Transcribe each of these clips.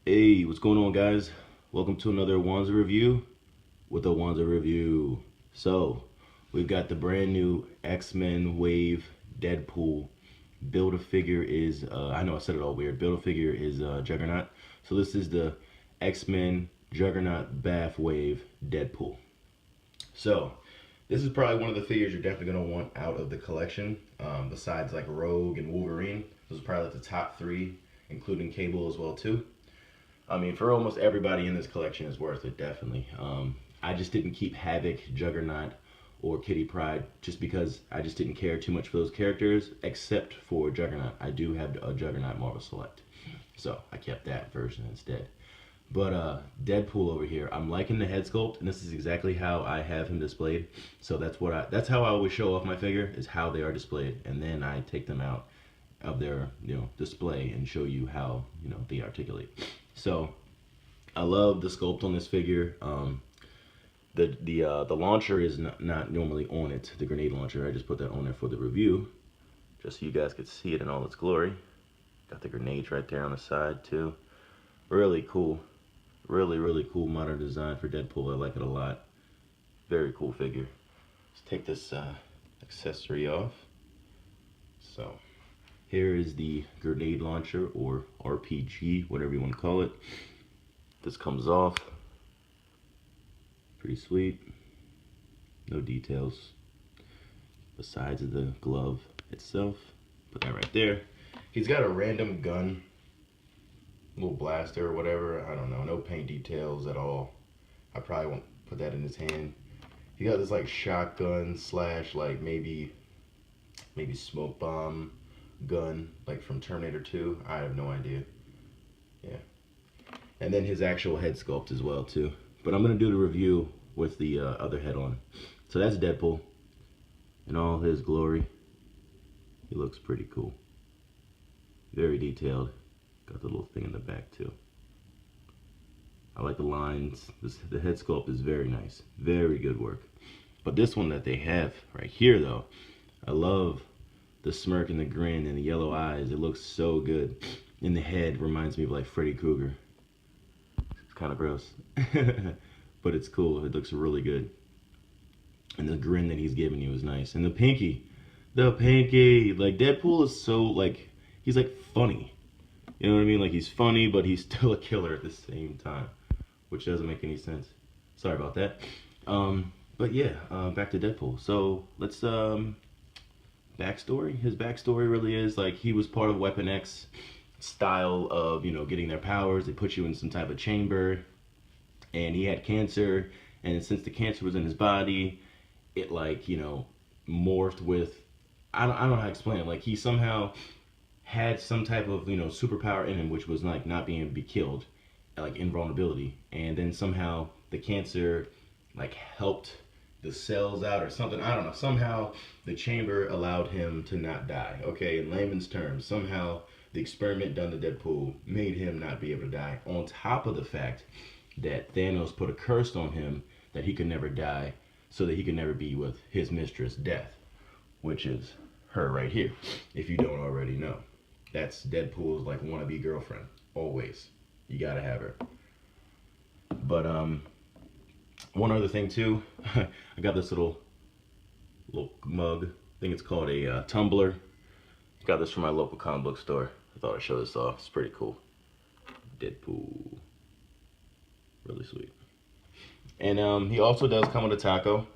Hey, what's going on, guys? Welcome to another Wanza review with a Wanza review. So, we've got the brand new X-Men Wave Deadpool. Build a figure is, I know I said it all weird. Build a figure is Juggernaut. So, this is the X-Men Juggernaut Bath Wave Deadpool. So, this is probably one of the figures you're definitely going to want out of the collection. Besides like Rogue and Wolverine, those are probably like the top three, including Cable as well too. I mean, for almost everybody in this collection is worth it, definitely. I just didn't keep Havoc, Juggernaut, or Kitty Pryde just because I just didn't care too much for those characters, except for Juggernaut. I do have a Juggernaut Marvel Select, so I kept that version instead. But Deadpool over here, I'm liking the head sculpt, and this is exactly how I have him displayed. So that's how I always show off my figure, is how they are displayed, and then I take them out of their display and show you how they articulate. So I love the sculpt on this figure. The launcher is not normally on it. The grenade launcher, I just put that on there for the review, just so you guys could see it in all its glory. Got the grenades right there on the side too. Really cool. Really cool modern design for Deadpool. I like it a lot. Very cool figure. Let's take this accessory off. So here is the grenade launcher, or RPG, whatever you want to call it. This comes off. Pretty sweet. No details besides the glove itself. Put that right there. He's got a random gun, little blaster or whatever. I don't know. No paint details at all. I probably won't put that in his hand. He got this like shotgun slash like maybe smoke bomb gun, like from Terminator 2. I have no idea. Yeah. And then his actual head sculpt as well too. But I'm gonna do the review with the other head on. So that's Deadpool in all his glory. He looks pretty cool. Very detailed. Got the little thing in the back too. I like the lines. The head sculpt is very nice. Very good work. But this one that they have right here though, I love the smirk and the grin and the yellow eyes. It looks so good. And the head reminds me of like Freddy Krueger. It's kind of gross. But it's cool. It looks really good. And the grin that he's giving you is nice. And the pinky. The pinky. Like Deadpool is so like, he's like funny. You know what I mean? Like he's funny, but he's still a killer at the same time. Which doesn't make any sense. Sorry about that. But yeah, back to Deadpool. So let's backstory. His backstory really is like he was part of Weapon X style of getting their powers. They put you in some type of chamber, and he had cancer. And since the cancer was in his body, it like morphed with I don't know how to explain it. Like he somehow had some type of superpower in him, which was like not being be killed, like invulnerability. And then somehow the cancer like helped the cells out or something. I don't know. Somehow the chamber allowed him to not die. Okay, in layman's terms, somehow the experiment done to Deadpool made him not be able to die. On top of the fact that Thanos put a curse on him that he could never die, so that he could never be with his mistress, Death, which is her right here. If you don't already know, that's Deadpool's like wannabe girlfriend. Always, you gotta have her. But one other thing too, I got this little mug. I think it's called a tumbler. Got this from my local comic book store. I thought I'd show this off. It's pretty cool. Deadpool, really sweet. And he also does come with a taco,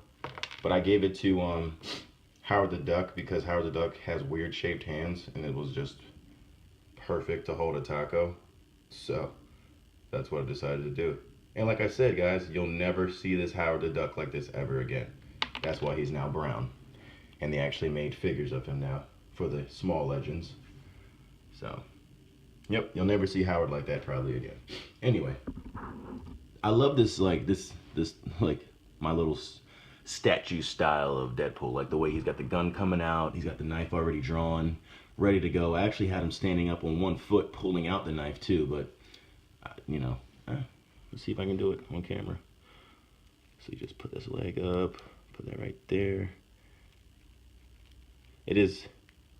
but I gave it to Howard the Duck because Howard the Duck has weird shaped hands, and it was just perfect to hold a taco. So that's what I decided to do. And like I said, guys, you'll never see this Howard the Duck like this ever again. That's why he's now brown. And they actually made figures of him now for the small legends. So, yep, you'll never see Howard like that probably again. Anyway, I love this like my little statue style of Deadpool. Like the way he's got the gun coming out, he's got the knife already drawn, ready to go. I actually had him standing up on one foot pulling out the knife too, but let's see if I can do it on camera. So you just put this leg up, put that right there. It is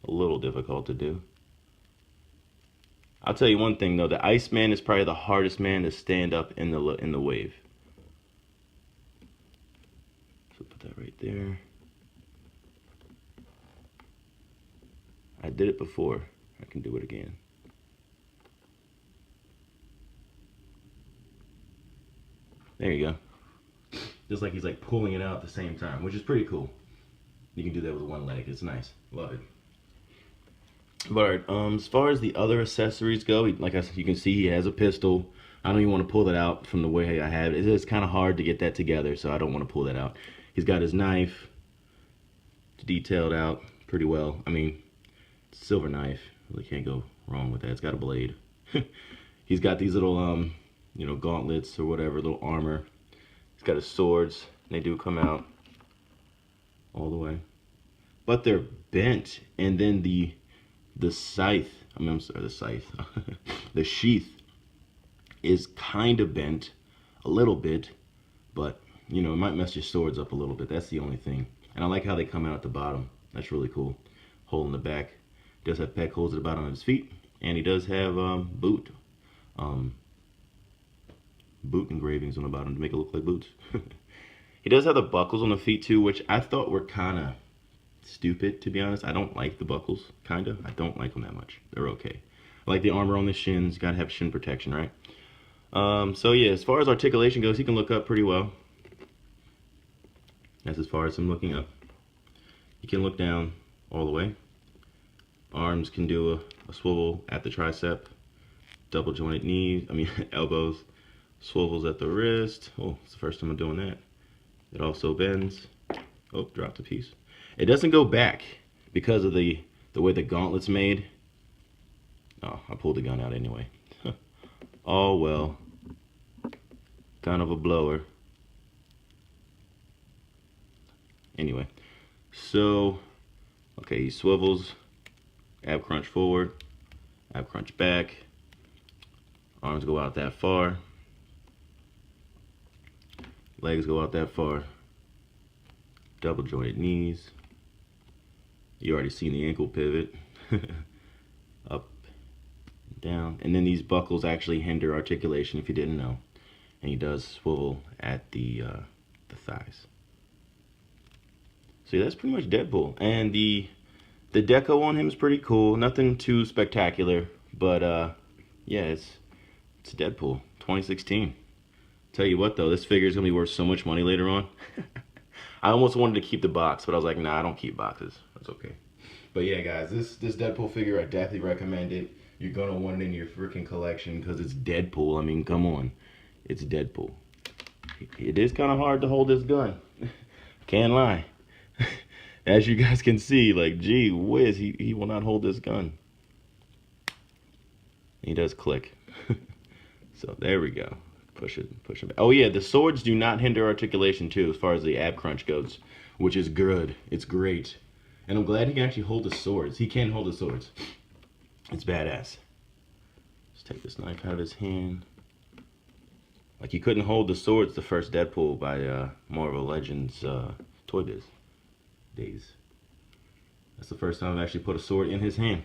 a little difficult to do. I'll tell you one thing though, the Iceman is probably the hardest man to stand up in the wave. So put that right there. I did it before. I can do it again. There you go. Just like he's like pulling it out at the same time, which is pretty cool. You can do that with one leg. It's nice. Love it. But as far as the other accessories go, like you can see, he has a pistol. I don't even want to pull that out from the way I have it. It's kind of hard to get that together, so I don't want to pull that out. He's got his knife. It's detailed out pretty well. I mean, silver knife. Really can't go wrong with that. It's got a blade. He's got these little, you know, gauntlets or whatever, little armor. He's got his swords. They do come out all the way, but they're bent. And then the scythe, I'm sorry, the scythe, the sheath is kind of bent a little bit, but you know, it might mess your swords up a little bit. That's the only thing. And I like how they come out at the bottom. That's really cool. Hole in the back. Does have peg holes at the bottom of his feet, and he does have boot engravings on the bottom to make it look like boots. He does have the buckles on the feet too, which I thought were kind of stupid, to be honest. I don't like the buckles, kind of. I don't like them that much. They're okay. I like the armor on the shins. Gotta have shin protection, right? So yeah, as far as articulation goes, he can look up pretty well. That's as far as him looking up. He can look down all the way. Arms can do a swivel at the tricep. Double jointed knees, elbows. Swivels at the wrist. Oh, it's the first time I'm doing that. It also bends. Oh, dropped a piece. It doesn't go back because of the way the gauntlet's made. Oh, I pulled the gun out anyway. Oh well. Kind of a blower. Anyway, so okay, he swivels, ab crunch forward, ab crunch back. Arms go out that far. Legs go out that far. Double jointed knees. You already seen the ankle pivot. Up, down. And then these buckles actually hinder articulation if you didn't know. And he does swivel at the thighs. So yeah, that's pretty much Deadpool. And the deco on him is pretty cool. Nothing too spectacular, but yeah, it's Deadpool 2016. Tell you what though, this figure is gonna be worth so much money later on. I almost wanted to keep the box, but I was like, nah, I don't keep boxes. That's okay. But yeah, guys, this Deadpool figure, I definitely recommend it. You're gonna want it in your freaking collection because it's Deadpool. I mean, come on, it's Deadpool. It is kind of hard to hold this gun. Can't lie. As you guys can see, like, gee whiz, he will not hold this gun. He does click. So there we go. Push it back. Oh yeah, the swords do not hinder articulation too, as far as the ab crunch goes, which is good. It's great. And I'm glad he can actually hold the swords. He can hold the swords. It's badass. Let's take this knife out of his hand. Like, he couldn't hold the swords the first Deadpool by Marvel Legends Toy Biz days. That's the first time I actually put a sword in his hand.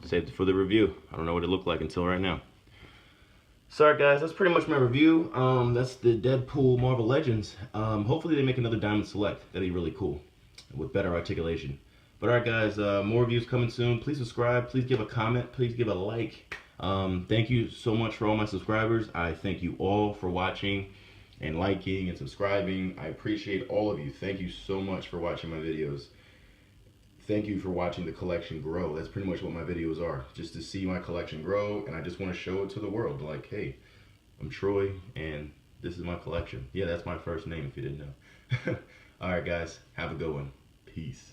Saved it for the review. I don't know what it looked like until right now. Sorry guys, that's pretty much my review. That's the Deadpool Marvel Legends. Hopefully they make another Diamond Select. That'd be really cool with better articulation. But alright guys, more reviews coming soon. Please subscribe, please give a comment, please give a like. Thank you so much for all my subscribers. I thank you all for watching and liking and subscribing. I appreciate all of you. Thank you so much for watching my videos. Thank you for watching the collection grow. That's pretty much what my videos are. Just to see my collection grow, and I just want to show it to the world. Like, hey, I'm Troy, and this is my collection. Yeah, that's my first name if you didn't know. Alright guys, have a good one. Peace.